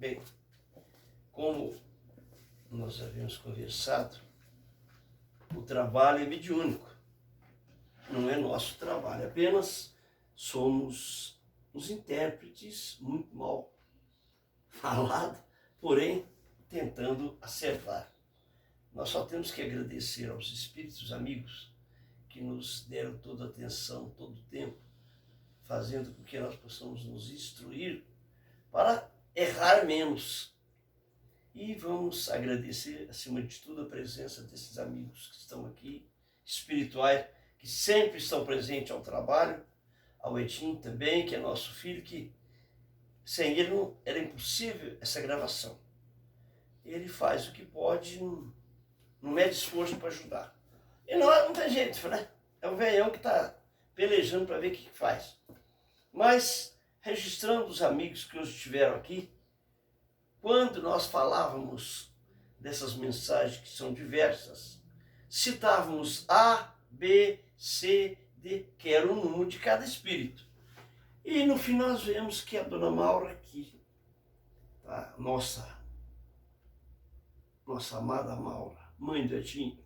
Bem, como nós havíamos conversado, o trabalho é mediúnico, não é nosso trabalho, apenas somos os intérpretes, muito mal falado, porém tentando acertar. Nós só temos que agradecer aos espíritos amigos que nos deram toda a atenção, todo o tempo, fazendo com que nós possamos nos instruir para errar menos. E vamos agradecer, acima de tudo, a presença desses amigos que estão aqui, espirituais, que sempre estão presentes ao trabalho, ao Edinho também, que é nosso filho, que sem ele não era impossível essa gravação. Ele faz o que pode, não mede esforço para ajudar. E não tem jeito, né? É um velhão que está pelejando para ver o que faz. Mas, registrando os amigos que hoje estiveram aqui, quando nós falávamos dessas mensagens que são diversas, citávamos A, B, C, D, que era o número de cada espírito. E no fim nós vemos que a dona Maura aqui, a nossa amada Maura, mãe do Edinho,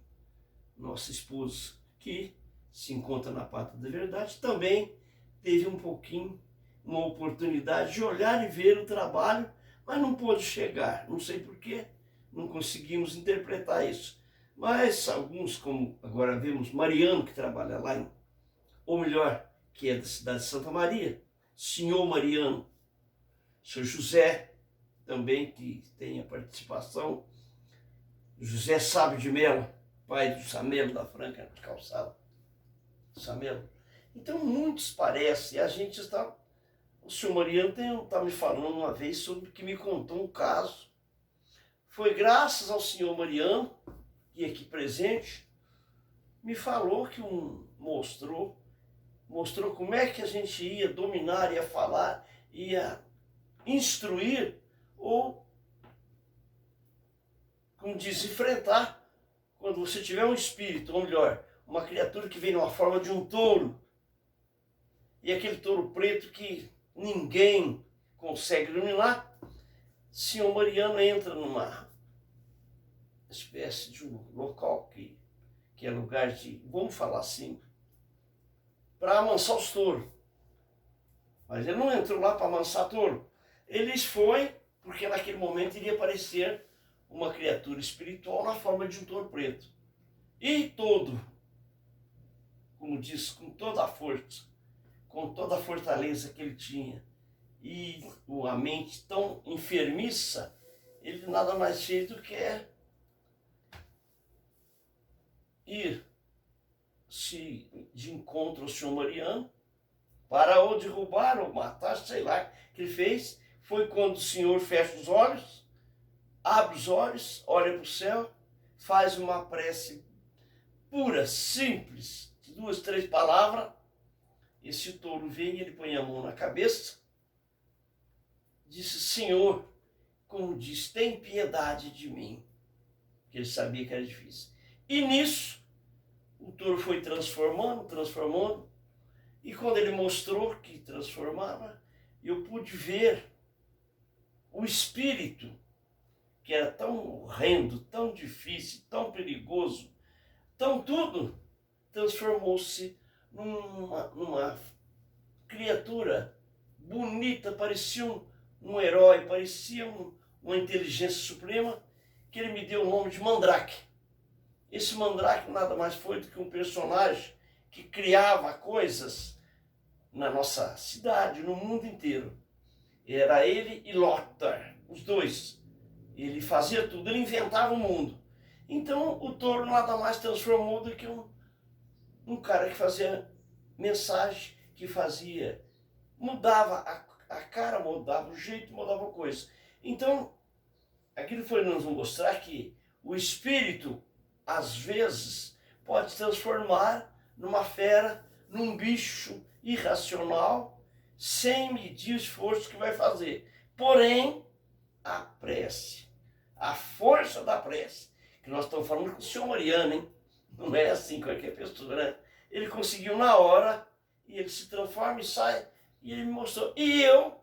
nossa esposa, que se encontra na Pátria da Verdade, também teve um pouquinho, uma oportunidade de olhar e ver o trabalho, mas não pôde chegar, não sei porquê, não conseguimos interpretar isso. Mas alguns, como agora vemos Mariano, que trabalha lá, ou melhor, que é da cidade de Santa Maria, senhor Mariano, seu José, também, que tem a participação, José Sábio de Melo, pai do Samelo da Franca de Calçada, Samelo. Então muitos parecem, a gente está... O senhor Mariano está me falando uma vez sobre que me contou um caso. Foi graças ao senhor Mariano, que aqui presente, me falou que mostrou como é que a gente ia dominar, ia falar, ia instruir, ou, como diz, enfrentar, quando você tiver um espírito, ou melhor, uma criatura que vem numa forma de um touro, e aquele touro preto que ninguém consegue dominar, senhor Mariano entra numa espécie de um local que é lugar de, vamos falar assim, para amansar os touros. Mas ele não entrou lá para amansar touro. Ele foi porque naquele momento iria aparecer uma criatura espiritual na forma de um touro preto. E todo, como diz, com toda a força, com toda a fortaleza que ele tinha, e a mente tão enfermiça, ele nada mais fez do que ir de encontro ao senhor Mariano, para ou derrubar ou matar, sei lá, o que ele fez. Foi quando o senhor fecha os olhos, abre os olhos, olha para o céu, faz uma prece pura, simples, de 2, 3 palavras. Esse touro vem e ele põe a mão na cabeça, disse: Senhor, como diz, tem piedade de mim. Porque ele sabia que era difícil. E nisso, o touro foi transformando, e quando ele mostrou que transformava, eu pude ver o espírito, que era tão horrendo, tão difícil, tão perigoso, tão tudo, transformou-se numa criatura bonita, parecia um herói, parecia uma inteligência suprema, que ele me deu o nome de Mandrake. Esse Mandrake nada mais foi do que um personagem que criava coisas na nossa cidade, no mundo inteiro. Era ele e Lothar, os dois. Ele fazia tudo, ele inventava o mundo. Então o touro nada mais transformou do que um cara que fazia mensagem, que fazia, mudava a cara, mudava o jeito, mudava a coisa. Então, aquilo foi nos mostrar que o espírito, às vezes, pode se transformar numa fera, num bicho irracional, sem medir o esforço que vai fazer. Porém, a prece, a força da prece, que nós estamos falando com o senhor Mariano, hein? Não é assim qualquer pessoa, né? Ele conseguiu na hora, e ele se transforma e sai, e ele me mostrou. E eu,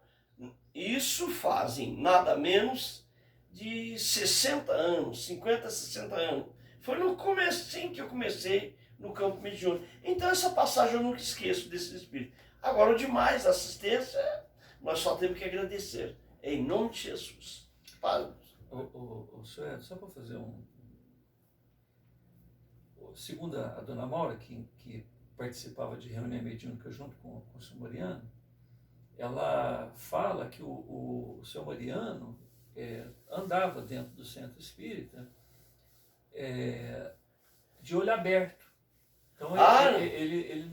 Isso fazem nada menos de 60 anos, 50, 60 anos. Foi no comecinho que eu comecei no campo mediúnico. Então essa passagem eu nunca esqueço desse espírito. Agora o demais, a assistência, nós só temos que agradecer. Em nome de Jesus. O senhor, só para fazer segundo a dona Maura, que participava de reunião mediúnica junto com o senhor Mariano, ela fala que o senhor Mariano andava dentro do centro espírita de olho aberto. Então ele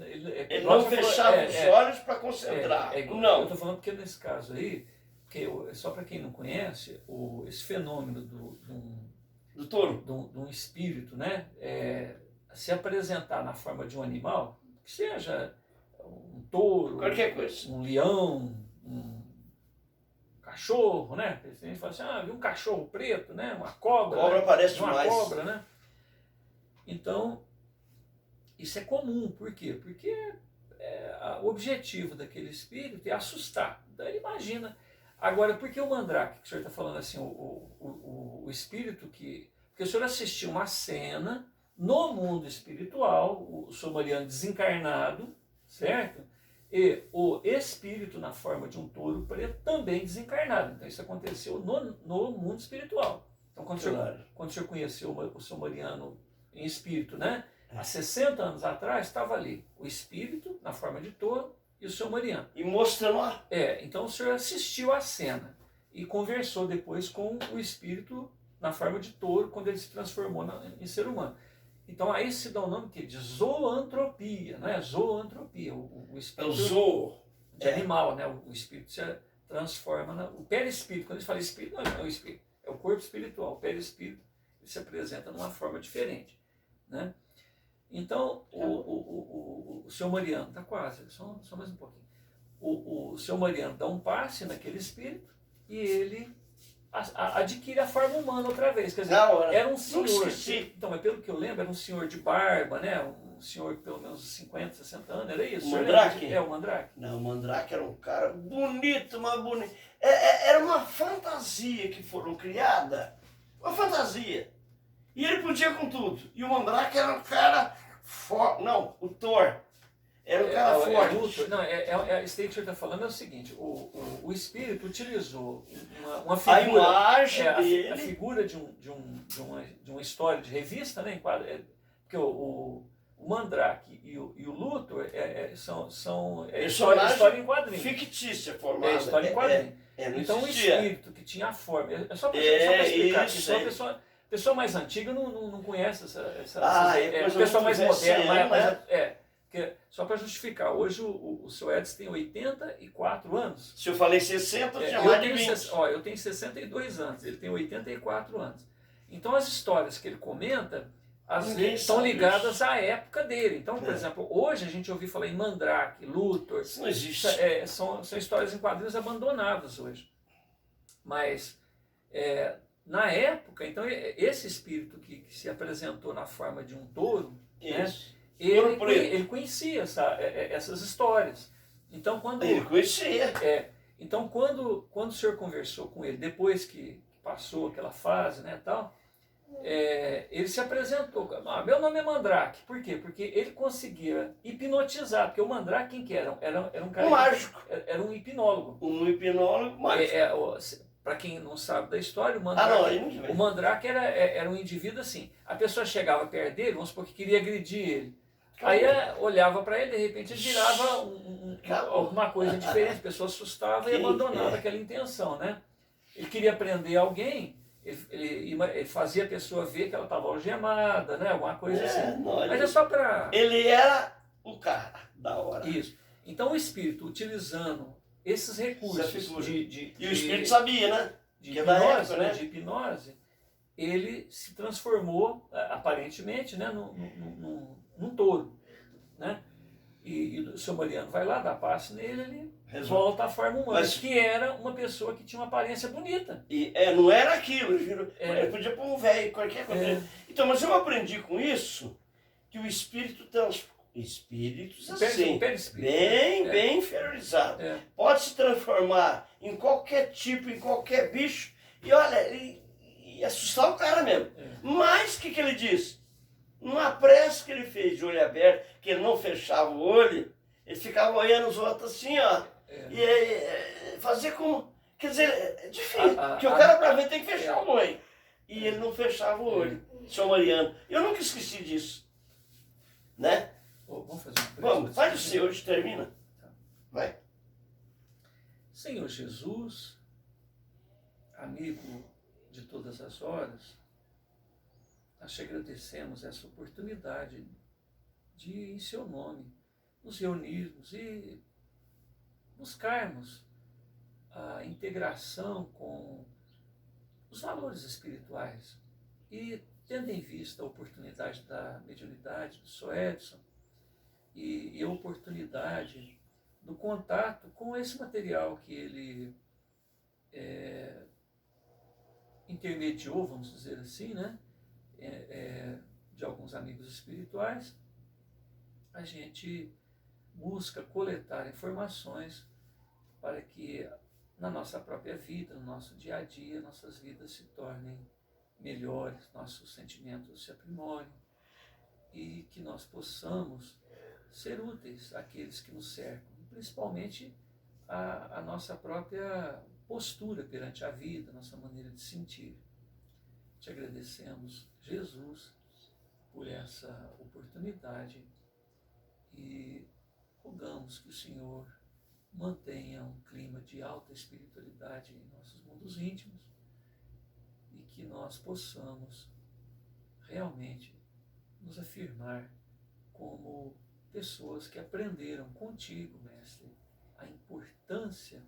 não fechava os olhos para concentrar. Não. Eu estou falando porque nesse caso aí, só para quem não conhece, esse fenômeno do touro, de um espírito, né, se apresentar na forma de um animal, que seja um touro, qualquer coisa, um leão, um cachorro, né? A gente fala assim, viu um cachorro preto, né? Uma cobra. Cobra aparece uma mais. Cobra, né? Então, isso é comum. Por quê? Porque o objetivo daquele espírito é assustar. Então ele imagina. Agora, por que o mandrake, que o senhor está falando assim, o espírito porque o senhor assistiu uma cena no mundo espiritual, o senhor Mariano desencarnado, certo? E o espírito na forma de um touro preto também desencarnado. Então isso aconteceu no mundo espiritual. Então quando o senhor conheceu o senhor Mariano em espírito, né? Há 60 anos atrás estava ali o espírito na forma de touro e o senhor Mariano. E mostrando lá. Então o senhor assistiu à cena e conversou depois com o espírito na forma de touro quando ele se transformou em ser humano. Então aí se dá o nome de zoantropia, não é? Zoantropia, o espírito de animal, né? O espírito se transforma, o perispírito, quando a gente fala espírito, não é o espírito, é o corpo espiritual, o perispírito ele se apresenta numa forma diferente, né? Então o senhor Mariano, está quase, só mais um pouquinho, o senhor Mariano dá um passe naquele espírito e ele adquire a forma humana outra vez. Quer dizer, era um senhor. Então, mas pelo que eu lembro, era um senhor de barba, né? Um senhor de pelo menos 50, 60 anos, era isso? O Mandrake? O Mandrake. Não, o Mandrake era um cara bonito, mas bonito. Era uma fantasia que foram criada. Uma fantasia. E ele podia com tudo. E o Mandrake era um cara forte. Não, o Thor. Era um cara forte. Não, isso aí que o senhor está falando é o seguinte, o espírito utilizou uma figura, a imagem dele. A figura de uma história de revista, né? Porque o Mandrake e o Luthor são história em quadrinho. Fictícia formada. É história em quadrinho. Então o espírito que tinha a forma, só para explicar aqui, só a pessoa mais antiga não conhece essa pessoa mais moderna, só para justificar, hoje o seu Edson tem 84 anos. Se eu falei 60, eu tinha mais de 20. Eu tenho 62 anos, ele tem 84 anos. Então as histórias que ele comenta, às vezes, estão ligadas à época dele. Então, por exemplo, hoje a gente ouviu falar em Mandrake, Luthor. Isso não existe. São histórias em quadrinhos abandonadas hoje. Mas, na época, então, esse espírito que se apresentou na forma de um touro, né, ele conhecia essas histórias. Então, ele conhecia. Então, quando o senhor conversou com ele, depois que passou aquela fase, né, tal, ele se apresentou. Meu nome é Mandrake. Por quê? Porque ele conseguia hipnotizar. Porque o Mandrake, quem que era? Era um cara... mágico. Era um hipnólogo. Um hipnólogo mágico. Para quem não sabe da história, o Mandrake era um indivíduo assim. A pessoa chegava perto dele, vamos supor que queria agredir ele. Aí olhava para ele, de repente ele virava alguma coisa diferente. A pessoa assustava e abandonava aquela intenção, né? Ele queria prender alguém, ele fazia a pessoa ver que ela estava algemada, né? Alguma coisa assim. Mas é só para... Ele era o cara da hora. Isso. Então o espírito, utilizando esses recursos e o espírito sabia, né? De hipnose, né? De hipnose, ele se transformou, aparentemente, né? num touro, né? E o senhor Mariano vai lá, dá passe nele, ele volta à forma humana, que era uma pessoa que tinha uma aparência bonita. E não era aquilo, ele podia pôr um velho, qualquer coisa. Então, mas eu aprendi com isso que o espírito Espíritos assim, Perispírito. bem inferiorizado. É. Pode se transformar em qualquer tipo, em qualquer bicho, e olha, e assustar o cara mesmo. É. Mas o que ele disse? Numa prece que ele fez de olho aberto, que ele não fechava o olho, ele ficava olhando os outros assim, ó. E fazia como. Quer dizer, é difícil. Porque o cara para ver tem que fechar o olho. E ele não fechava o olho, São Mariano. Eu nunca esqueci disso. Né? Vamos fazer uma Vamos, faz o seu, hoje termina. Vai. Senhor Jesus, amigo de todas as horas, nós te agradecemos essa oportunidade de, em seu nome, nos reunirmos e buscarmos a integração com os valores espirituais. E tendo em vista a oportunidade da mediunidade do Sr. Edson e a oportunidade do contato com esse material que ele intermediou, vamos dizer assim, né? De alguns amigos espirituais, a gente busca coletar informações para que na nossa própria vida, no nosso dia a dia, nossas vidas se tornem melhores, nossos sentimentos se aprimorem e que nós possamos ser úteis àqueles que nos cercam, principalmente a nossa própria postura perante a vida, nossa maneira de sentir. Te agradecemos, Jesus, por essa oportunidade e rogamos que o Senhor mantenha um clima de alta espiritualidade em nossos mundos íntimos e que nós possamos realmente nos afirmar como pessoas que aprenderam contigo, Mestre, a importância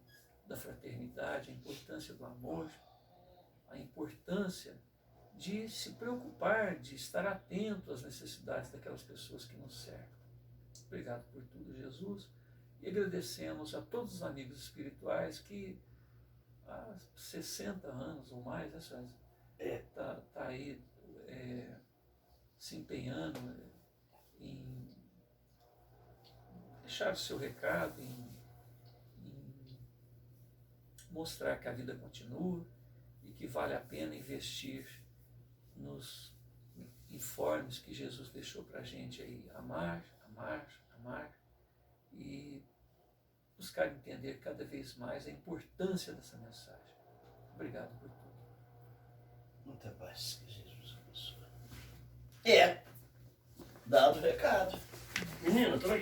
da fraternidade, a importância do amor, a importância de se preocupar, de estar atento às necessidades daquelas pessoas que nos cercam. Obrigado por tudo, Jesus, e agradecemos a todos os amigos espirituais que há 60 anos ou mais, tá aí se empenhando em deixar o seu recado, em mostrar que a vida continua e que vale a pena investir nos informes que Jesus deixou para a gente aí, amar, amar, amar, e buscar entender cada vez mais a importância dessa mensagem. Obrigado por tudo. Muita paz, que Jesus abençoe. Dado o recado. Menino, estou aqui.